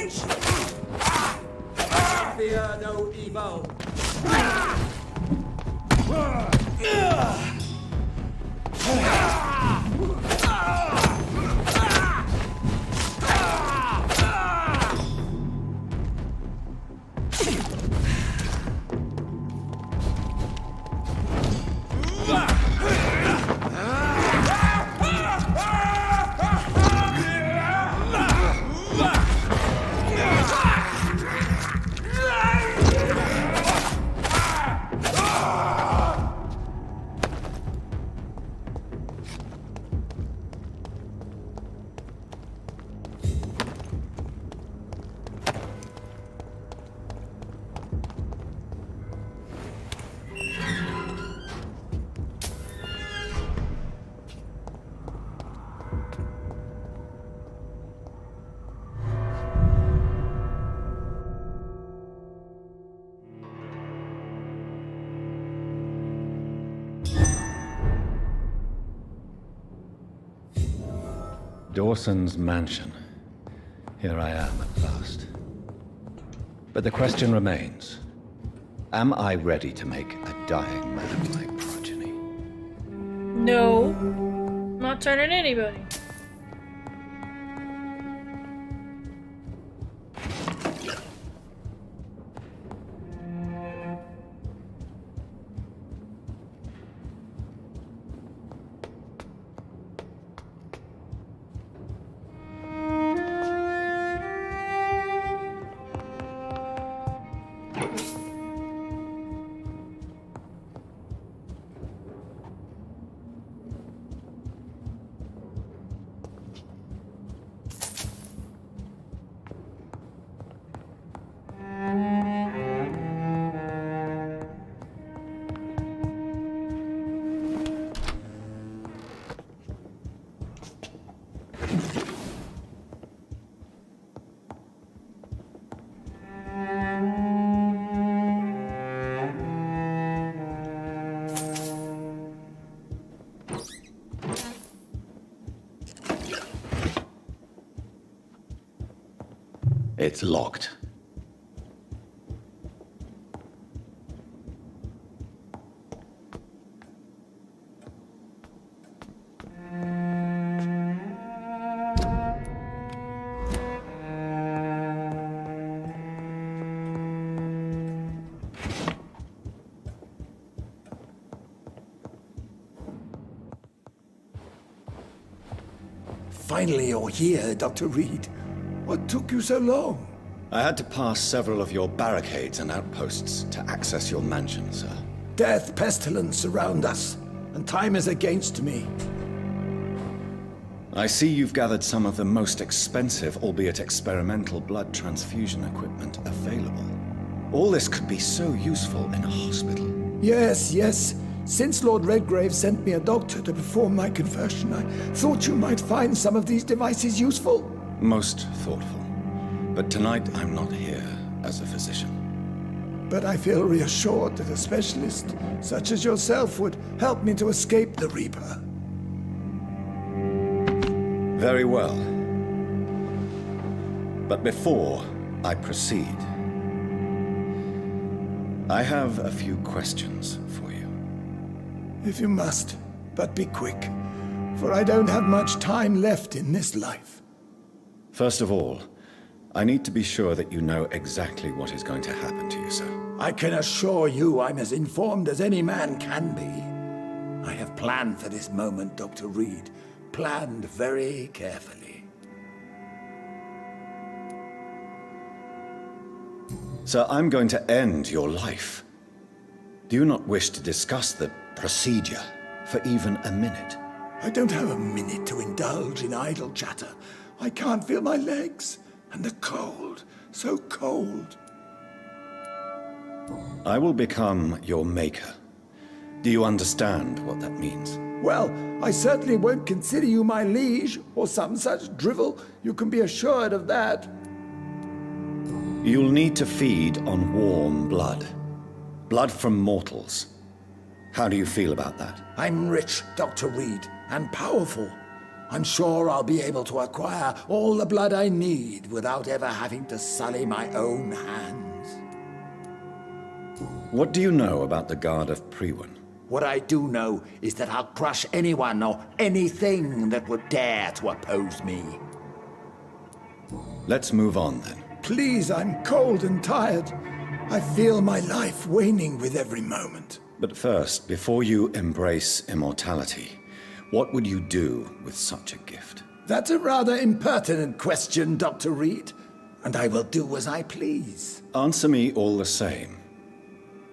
foolish. Fear no evil. Dawson's mansion. Here I am at last. But the question remains, am I ready to make a dying man my progeny? No. I'm not turning anybody. It's locked. Finally you're here, Dr. Reed. What took you so long? I had to pass several of your barricades and outposts to access your mansion, sir. Death, pestilence surround us, and time is against me. I see you've gathered some of the most expensive, albeit experimental, blood transfusion equipment available. All this could be so useful in a hospital. Yes, yes. Since Lord Redgrave sent me a doctor to perform my conversion, I thought you might find some of these devices useful. Most thoughtful. But tonight I'm not here as a physician. But I feel reassured that a specialist such as yourself would help me to escape the Reaper. Very well. But before I proceed, I have a few questions for you. If you must, but be quick, for I don't have much time left in this life. First of all, I need to be sure that you know exactly what is going to happen to you, sir. I can assure you I'm as informed as any man can be. I have planned for this moment, Dr. Reed. Planned very carefully. Sir, I'm going to end your life. Do you not wish to discuss the procedure for even a minute? I don't have a minute to indulge in idle chatter. I can't feel my legs. And the cold, so cold. I will become your maker. Do you understand what that means? Well, I certainly won't consider you my liege, or some such drivel. You can be assured of that. You'll need to feed on warm blood. Blood from mortals. How do you feel about that? I'm rich, Dr. Reed, and powerful. I'm sure I'll be able to acquire all the blood I need without ever having to sully my own hands. What do you know about the Guard of Priwen? What I do know is that I'll crush anyone or anything that would dare to oppose me. Let's move on then. Please, I'm cold and tired. I feel my life waning with every moment. But first, before you embrace immortality, what would you do with such a gift? That's a rather impertinent question, Dr. Reed, and I will do as I please. Answer me all the same.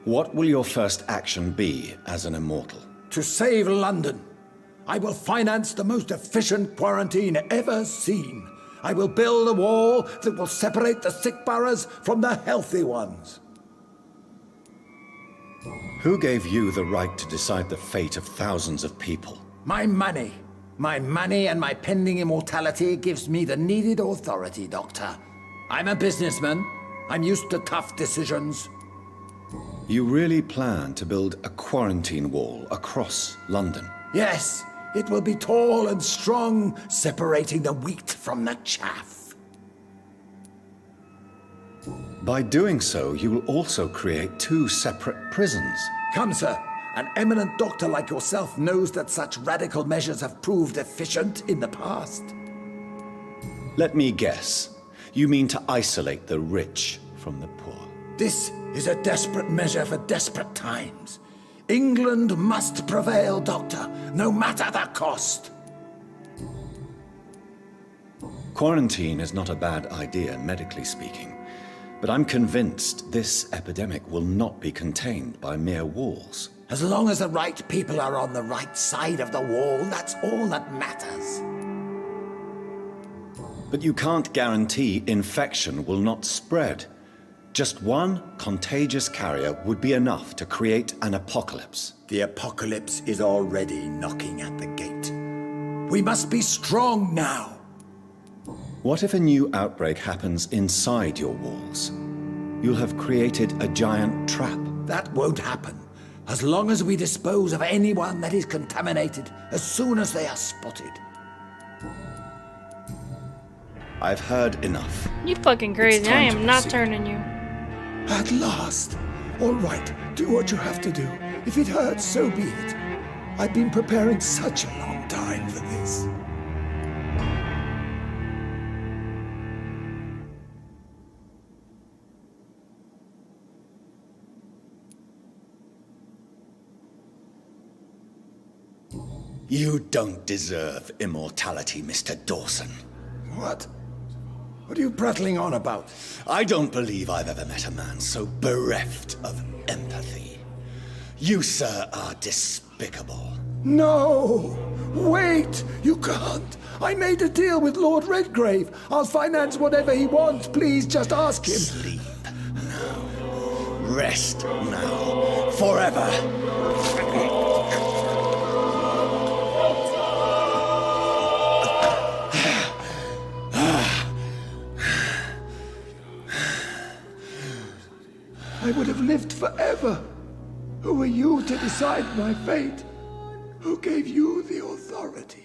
What will your first action be as an immortal? To save London, I will finance the most efficient quarantine ever seen. I will build a wall that will separate the sick boroughs from the healthy ones. Who gave you the right to decide the fate of thousands of people? My money. My money and my pending immortality gives me the needed authority, Doctor. I'm a businessman. I'm used to tough decisions. You really plan to build a quarantine wall across London? Yes, it will be tall and strong, separating the wheat from the chaff. By doing so, you will also create 2 separate prisons. Come, sir. An eminent doctor like yourself knows that such radical measures have proved efficient in the past. Let me guess. You mean to isolate the rich from the poor? This is a desperate measure for desperate times. England must prevail, Doctor, no matter the cost. Quarantine is not a bad idea, medically speaking. But I'm convinced this epidemic will not be contained by mere walls. As long as the right people are on the right side of the wall, that's all that matters. But you can't guarantee infection will not spread. Just one contagious carrier would be enough to create an apocalypse. The apocalypse is already knocking at the gate. We must be strong now. What if a new outbreak happens inside your walls? You'll have created a giant trap. That won't happen. As long as we dispose of anyone that is contaminated as soon as they are spotted. I've heard enough. You fucking crazy. I time to am not proceed. turning you. At last. All right, do what you have to do. If it hurts, so be it. I've been preparing such a long time for this. You don't deserve immortality, Mr. Dawson. What? What are you prattling on about? I don't believe I've ever met a man so bereft of empathy. You, sir, are despicable. No! Wait! You can't! I made a deal with Lord Redgrave. I'll finance whatever he wants. Please, just ask him. Sleep now. Rest now. Forever. I would have lived forever. Who are you to decide my fate? Who gave you the authority?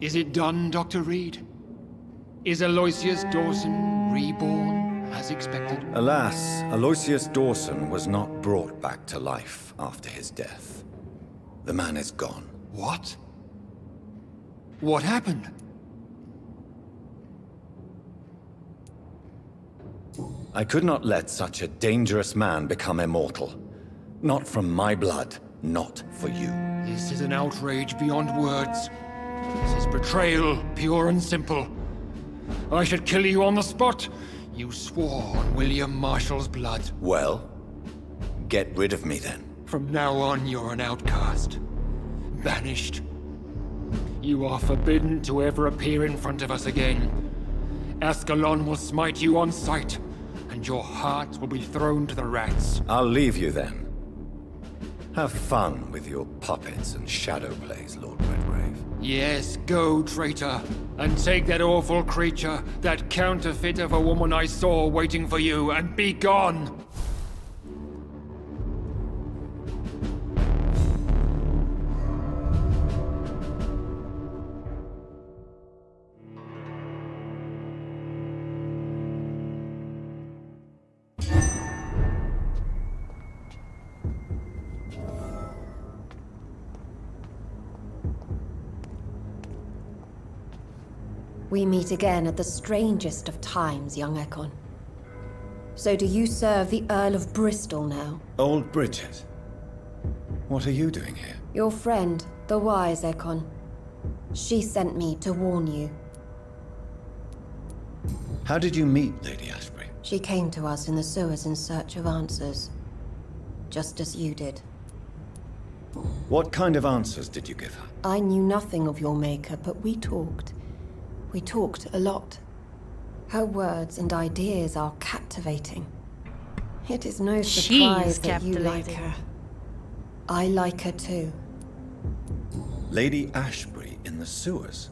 Is it done, Dr. Reed? Is Aloysius Dawson reborn, as expected? Alas, Aloysius Dawson was not brought back to life after his death. The man is gone. What? What happened? I could not let such a dangerous man become immortal. Not from my blood, not for you. This is an outrage beyond words. This is betrayal, pure and simple. I should kill you on the spot. You swore on William Marshall's blood. Well, get rid of me then. From now on, you're an outcast. Banished. You are forbidden to ever appear in front of us again. Ascalon will smite you on sight, and your heart will be thrown to the rats. I'll leave you then. Have fun with your puppets and shadow plays, Lord Redgrave. Yes, go, traitor, and take that awful creature, that counterfeit of a woman I saw waiting for you, and be gone! We meet again at the strangest of times, young Ekon. So do you serve the Earl of Bristol now? Old Bridget. What are you doing here? Your friend, the wise Ekon. She sent me to warn you. How did you meet Lady Ashbury? She came to us in the sewers in search of answers. Just as you did. What kind of answers did you give her? I knew nothing of your maker, but we talked. We talked a lot. Her words and ideas are captivating. It is no surprise that you like her. I like her too. Lady Ashbury in the sewers?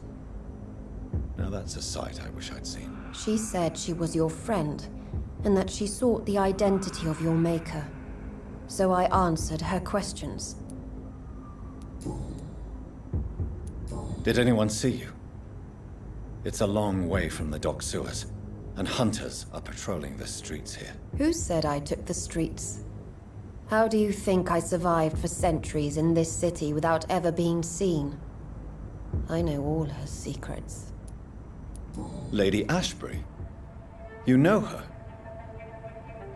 Now that's a sight I wish I'd seen. She said she was your friend, and that she sought the identity of your maker. So I answered her questions. Did anyone see you? It's a long way from the dock sewers, and hunters are patrolling the streets here. Who said I took the streets? How do you think I survived for centuries in this city without ever being seen? I know all her secrets. Lady Ashbury? You know her?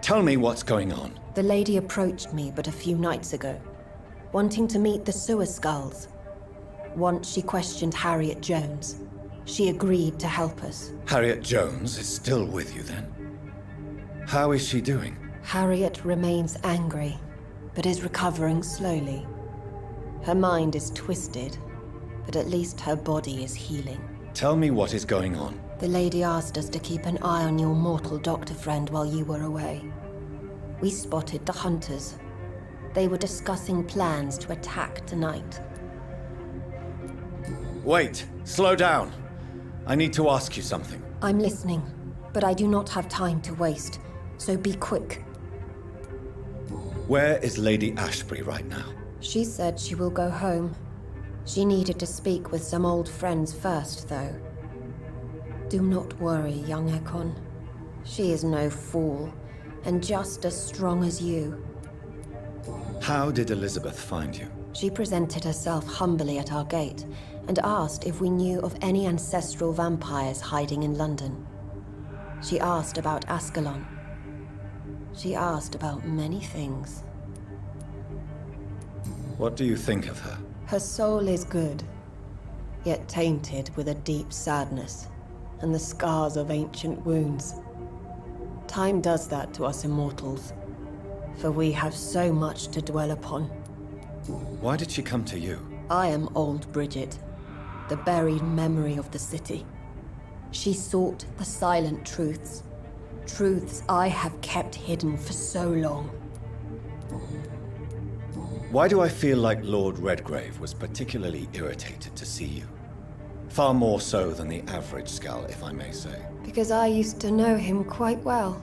Tell me what's going on. The lady approached me but a few nights ago, wanting to meet the sewer skulls. Once she questioned Harriet Jones. She agreed to help us. Harriet Jones is still with you then? How is she doing? Harriet remains angry, but is recovering slowly. Her mind is twisted, but at least her body is healing. Tell me what is going on. The lady asked us to keep an eye on your mortal doctor friend while you were away. We spotted the hunters. They were discussing plans to attack tonight. Wait, slow down. I need to ask you something. I'm listening, but I do not have time to waste, so be quick. Where is Lady Ashbury right now? She said she will go home. She needed to speak with some old friends first, though. Do not worry, young Ekon. She is no fool, and just as strong as you. How did Elizabeth find you? She presented herself humbly at our gate, and asked if we knew of any ancestral vampires hiding in London. She asked about Ascalon. She asked about many things. What do you think of her? Her soul is good, yet tainted with a deep sadness, and the scars of ancient wounds. Time does that to us immortals, for we have so much to dwell upon. Why did she come to you? I am old Bridget, the buried memory of the city. She sought the silent truths. Truths I have kept hidden for so long. Why do I feel like Lord Redgrave was particularly irritated to see you? Far more so than the average Skull, if I may say. Because I used to know him quite well.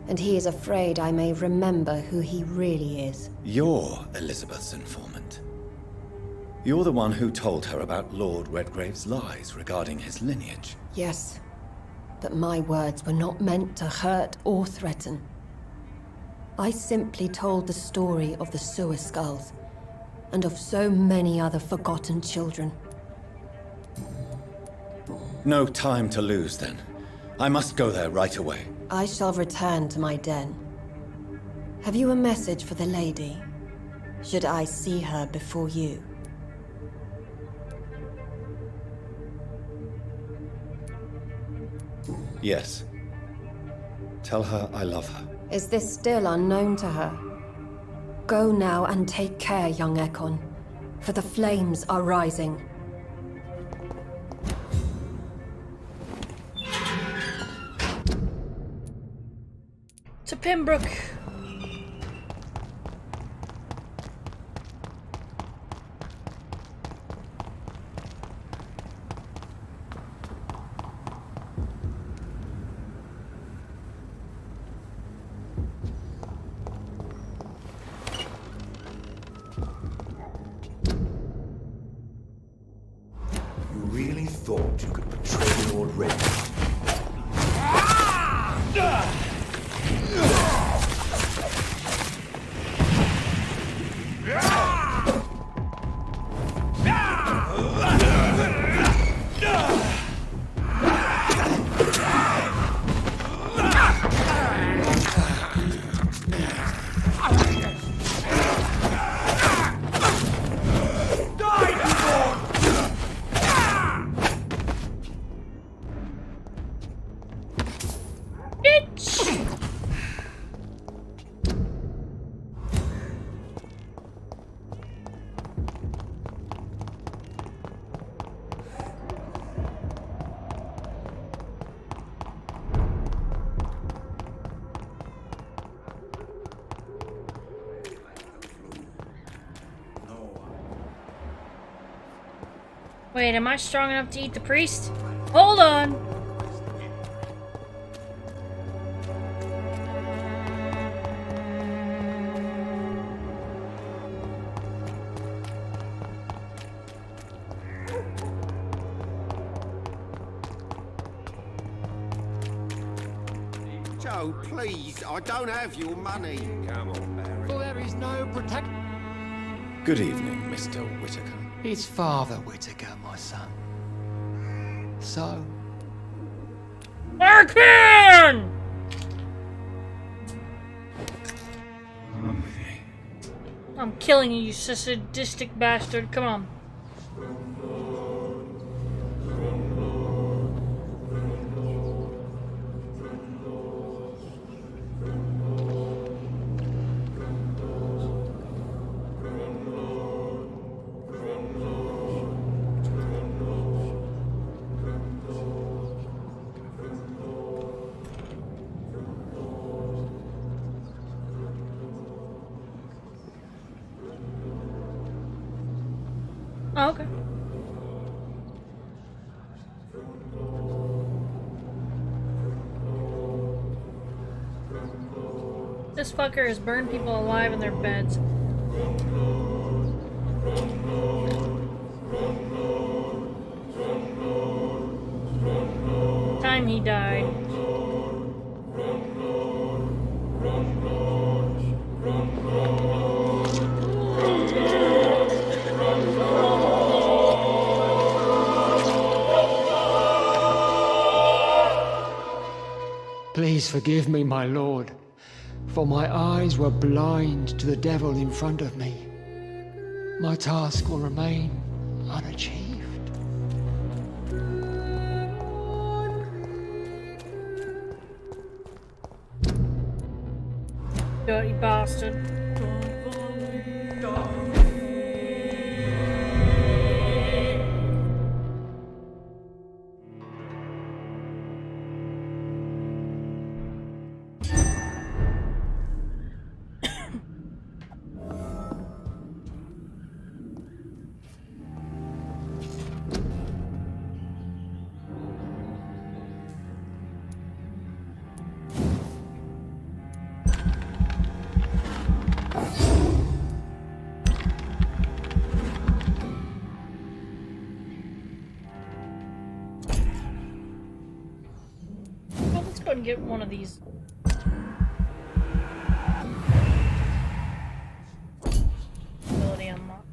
And he is afraid I may remember who he really is. You're Elizabeth's informant. You're the one who told her about Lord Redgrave's lies regarding his lineage. Yes, But my words were not meant to hurt or threaten. I simply told the story of the sewer skulls, and of so many other forgotten children. No time to lose, then. I must go there right away. I shall return to my den. Have you a message for the lady? Should I see her before you? Yes. Tell her I love her. Is this still unknown to her? Go now and take care, young Ekon, for the flames are rising. To Pembroke. You really thought you could betray Lord Red? Wait, am I strong enough to eat the priest? Hold on! Joe, please, I don't have your money. Come on, Barry. For there is no protect. Good evening, Mr. Whitaker. It's Father Whitaker, my son. So, Arkin! I'm killing you, you sadistic bastard. Come on. Oh, okay. This fucker has burned people alive in their beds. Time he died. please forgive me, my lord, for my eyes were blind to the devil in front of me. My task will remain unachieved. Dirty bastard. hope I can get one of these. Ability unlocked.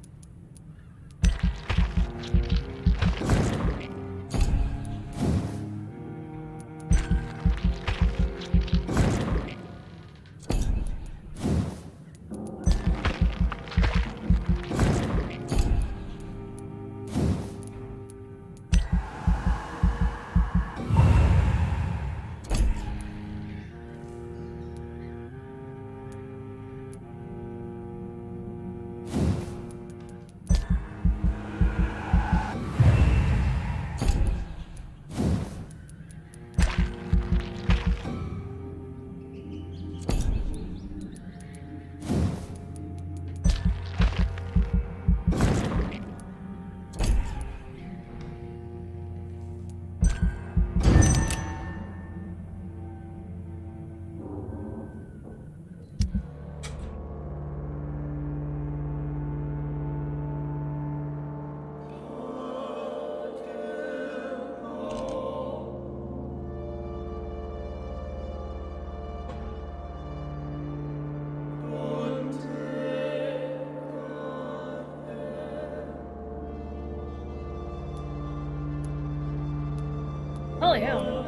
Holy hell.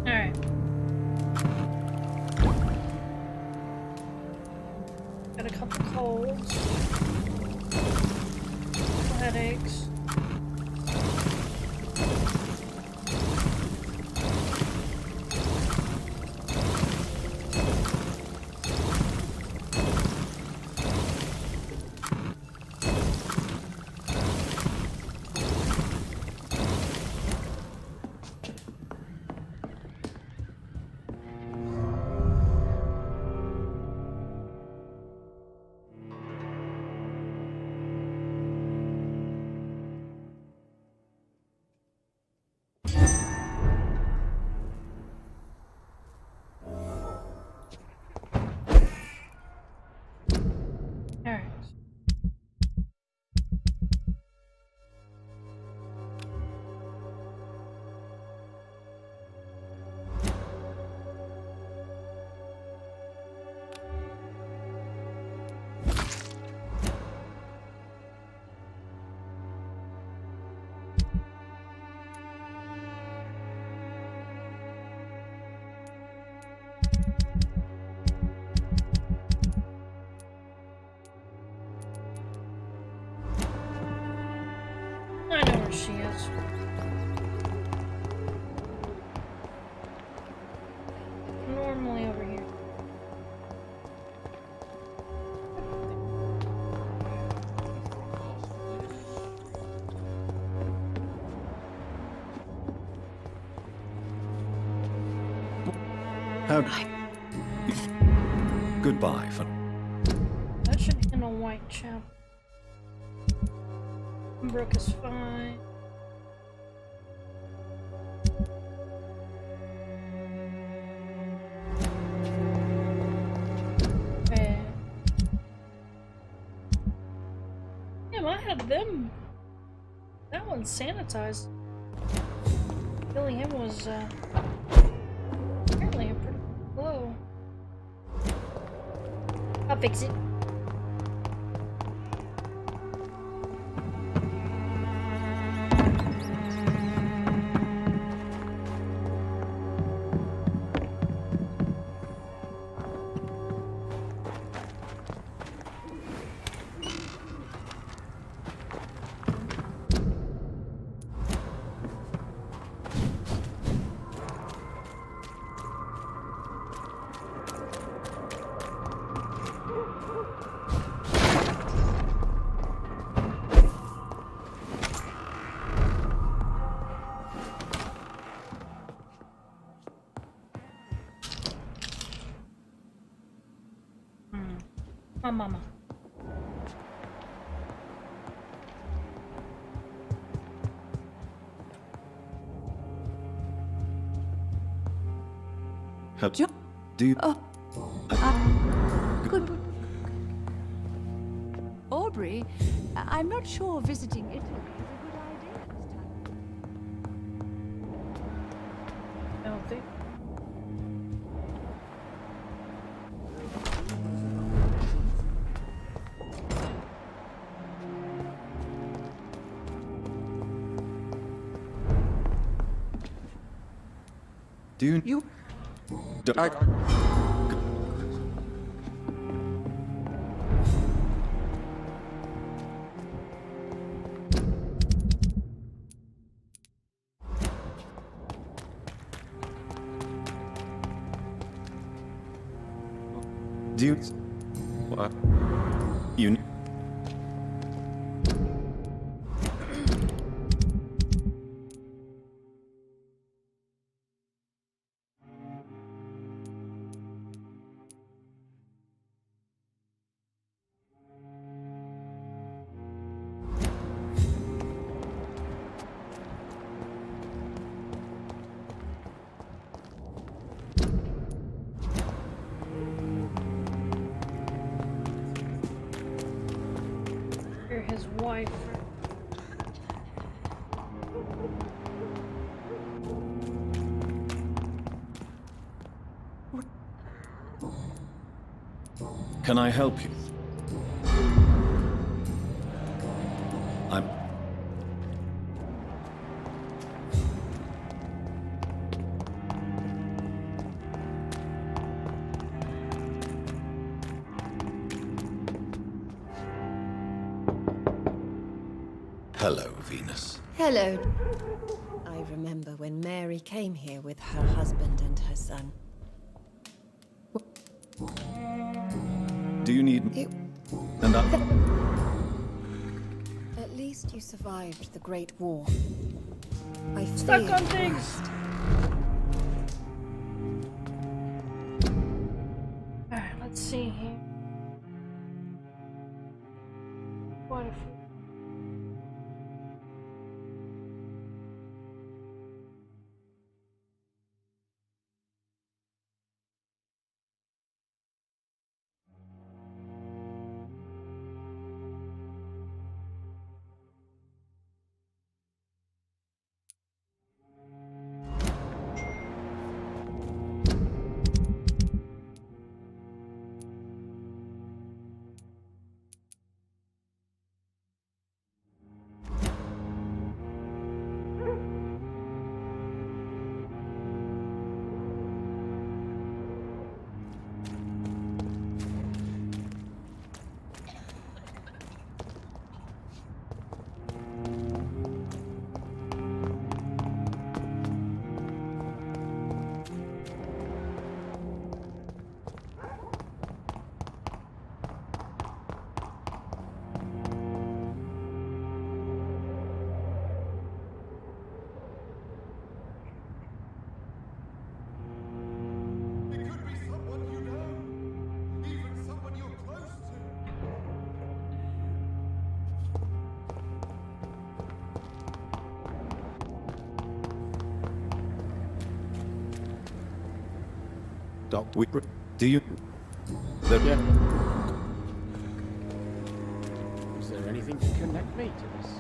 Alright. Got a couple colds. Couple headaches. Alright. I know where she is. Normally over here. How... Goodbye for... That should be in a white chapel. Brooke is fine. Damn, I had them. That one's sanitized. Killing him was apparently a pretty blow. I'll fix it. My mama. Do you... Good. Aubrey, I'm not sure visiting Italy is a good idea this time. I don't think. Do you... Do you... What? You... You're his wife. Can I help you? I'm... Hello, Venus. Hello. I remember when Mary came here with her husband and her son. Do you need... You... And I... At least you survived the Great War. I Stuck feared on the things. worst. Alright, let's see here. What if... Doc, do you... The... Yeah. Is there anything to connect me to this?